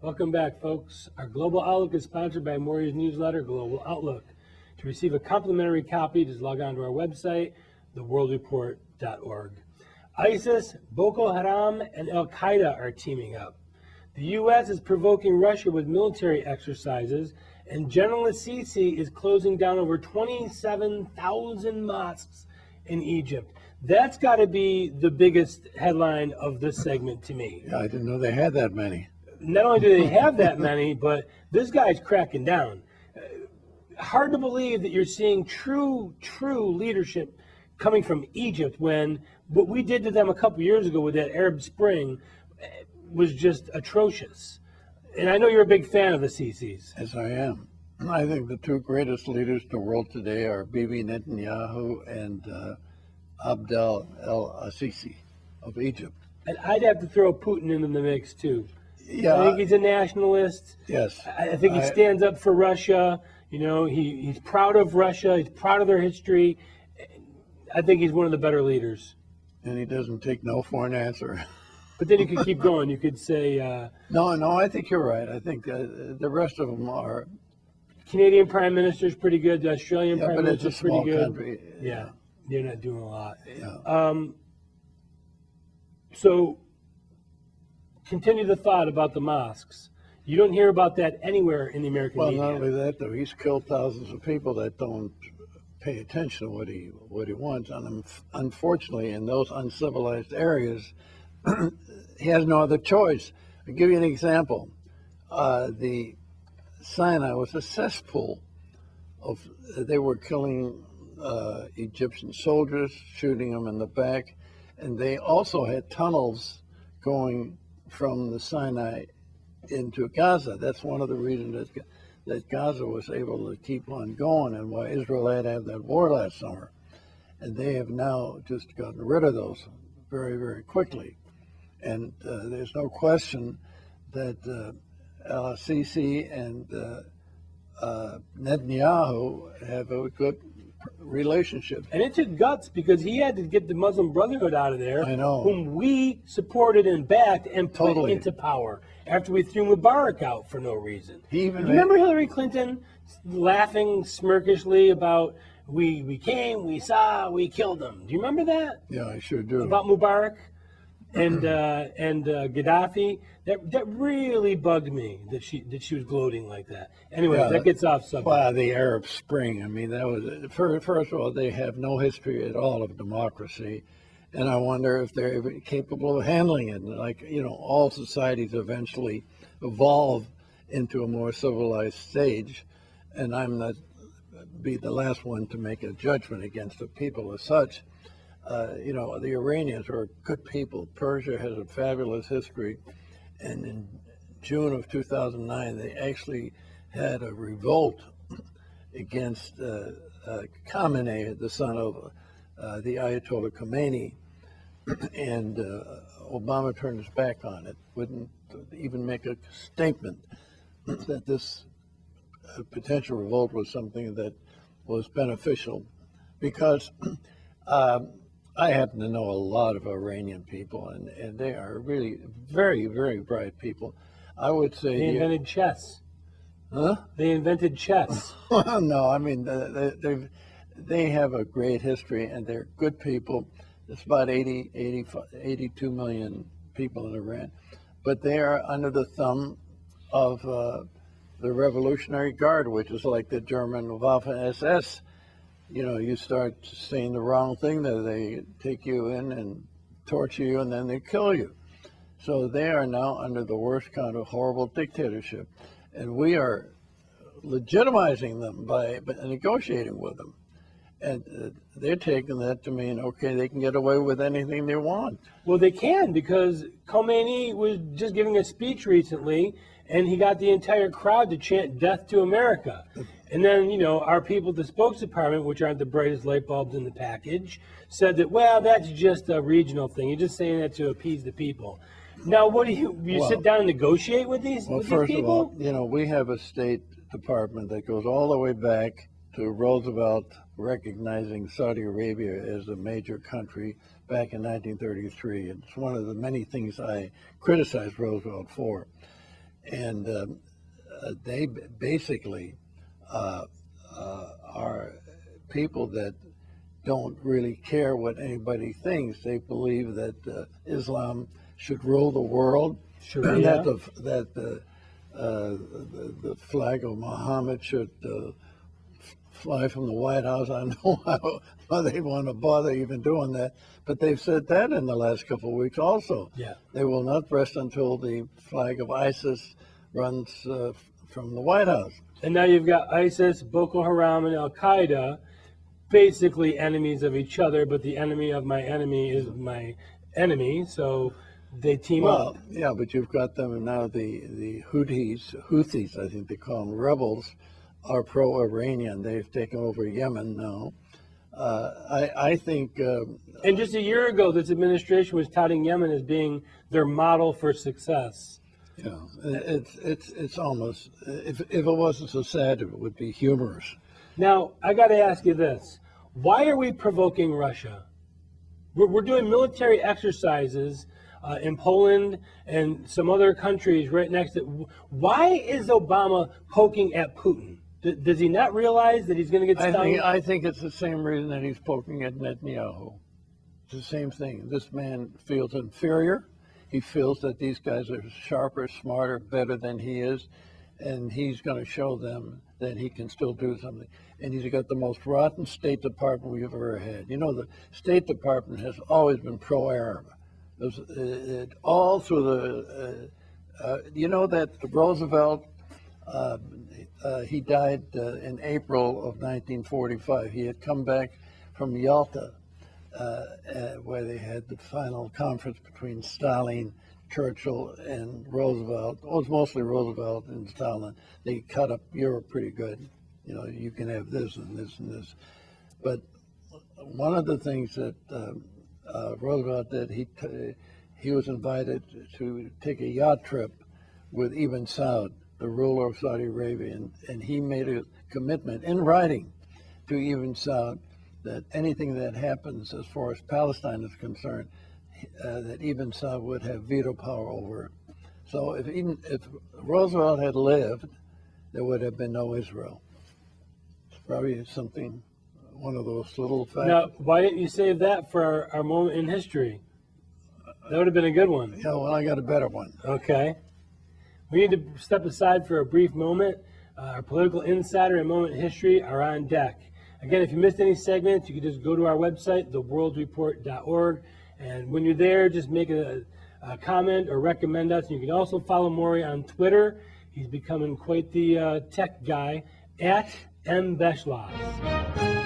Welcome back, folks. Our Global Outlook is sponsored by Maury's newsletter, Global Outlook. To receive a complimentary copy, just log on to our website, theworldreport.org. ISIS, Boko Haram, and Al Qaeda are teaming up. The U.S. is provoking Russia with military exercises, and General Al Sisi is closing down over 27,000 mosques in Egypt. That's got to be the biggest headline of this segment to me. Yeah, I didn't know they had that many. Not only do they have that many, but this guy's cracking down. Hard to believe that you're seeing true leadership coming from Egypt when what we did to them a couple years ago with that Arab Spring was just atrocious. And I know you're a big fan of the Sisis. Yes, I am. I think the two greatest leaders in the world today are Bibi Netanyahu and Abdel El Sisi of Egypt. And I'd have to throw Putin into the mix too. Yeah, I think he's a nationalist. Yes. I think he stands up for Russia. You know, he's proud of Russia. He's proud of their history. I think he's one of the better leaders. And he doesn't take no for an answer. But then you could keep going. You could say... No, I think you're right. I think the rest of them are... Canadian Prime Minister's pretty good. The Australian Prime Minister's pretty good. Country. Yeah, they're not doing a lot. Yeah. So, continue the thought about the mosques. You don't hear about that anywhere in the American media. Well, not only that, though, he's killed thousands of people that don't pay attention to what he wants. And unfortunately, in those uncivilized areas, he has no other choice. I'll give you an example. The Sinai was a cesspool of, they were killing Egyptian soldiers, shooting them in the back, and they also had tunnels going from the Sinai into Gaza. That's one of the reasons that Gaza was able to keep on going and why Israel had that war last summer. And they have now just gotten rid of those very, very quickly. And there's no question that Al Sisi and Netanyahu have a good relationship. And it took guts because he had to get the Muslim Brotherhood out of there, I know. whom we supported and backed and put Totally. into power after we threw Mubarak out for no reason. He even You remember Hillary Clinton laughing smirkishly about we came, we saw, we killed them? Do you remember that? Yeah, I sure do. About Mubarak and Gaddafi? That really bugged me that she was gloating like that. Anyway, Yeah, that gets off subject. Well, the Arab Spring, I mean, that was, first of all, they have no history at all of democracy. And I wonder if they're even capable of handling it. Like, you know, all societies eventually evolve into a more civilized stage. And I'm not be the last one to make a judgment against the people as such. You know, the Iranians are good people. Persia has a fabulous history. And in June of 2009, they actually had a revolt against Khamenei, the son of the Ayatollah Khomeini, and Obama turned his back on it, wouldn't even make a statement that this potential revolt was something that was beneficial, because I happen to know a lot of Iranian people, and they are really very, very bright people. I would say They invented chess. Huh? They invented chess. No, I mean, they have a great history, and they're good people. There's about 82 million people in Iran. But they are under the thumb of the Revolutionary Guard, which is like the German Waffen-SS. You know, you start saying the wrong thing, they take you in and torture you, and then they kill you. So they are now under the worst kind of horrible dictatorship. And we are legitimizing them by negotiating with them. And they're taking that to mean, okay, they can get away with anything they want. Well, they can, because Khomeini was just giving a speech recently, and he got the entire crowd to chant "Death to America." And then, you know, our people at the spokes department, which aren't the brightest light bulbs in the package, said that, well, that's just a regional thing. You're just saying that to appease the people. Now, what do you sit down and negotiate with these people? Well, first of all, you know, we have a State Department that goes all the way back to Roosevelt recognizing Saudi Arabia as a major country back in 1933. It's one of the many things I criticized Roosevelt for. and they basically are people that don't really care what anybody thinks. They believe that Islam should rule the world, and Sharia. the flag of Muhammad should fly from the White House. I know how they want to bother even doing that, but they've said that in the last couple of weeks also. Yeah. They will not rest until the flag of ISIS runs from the White House. And now you've got ISIS, Boko Haram, and Al Qaeda, basically enemies of each other, but the enemy of my enemy is my enemy, so they team up. Well, yeah, but you've got them now. The Houthis, I think they call them, rebels, are pro-Iranian. They've taken over Yemen now. I think. And just a year ago, this administration was touting Yemen as being their model for success. You know, it's almost, if it wasn't so sad, it would be humorous. Now, I got to ask you this. Why are we provoking Russia? We're doing military exercises in Poland and some other countries right next to. Why is Obama poking at Putin? Does he not realize that he's going to get stung? I think it's the same reason that he's poking at Netanyahu. It's the same thing. This man feels inferior. He feels that these guys are sharper, smarter, better than he is, and he's going to show them that he can still do something. And he's got the most rotten State Department we've ever had. You know, the State Department has always been pro-Arab. All through the, you know that Roosevelt, he died in April of 1945. He had come back from Yalta, where they had the final conference between Stalin, Churchill, and Roosevelt. It was mostly Roosevelt and Stalin. They cut up Europe pretty good. You know, you can have this and this and this. But one of the things that Roosevelt did, he was invited to take a yacht trip with Ibn Saud, the ruler of Saudi Arabia, and he made a commitment in writing to Ibn Saud that anything that happens as far as Palestine is concerned, that Ibn Saud would have veto power over it. So if Roosevelt had lived, there would have been no Israel. It's probably something, one of those little facts. Now, why didn't you save that for our moment in history? That would have been a good one. Yeah, well, I got a better one. Okay. We need to step aside for a brief moment. Our political insider and moment in history are on deck. Again, if you missed any segments, you can just go to our website, theworldreport.org. And when you're there, just make a comment or recommend us. And you can also follow Maury on Twitter. He's becoming quite the tech guy, at Beschloss.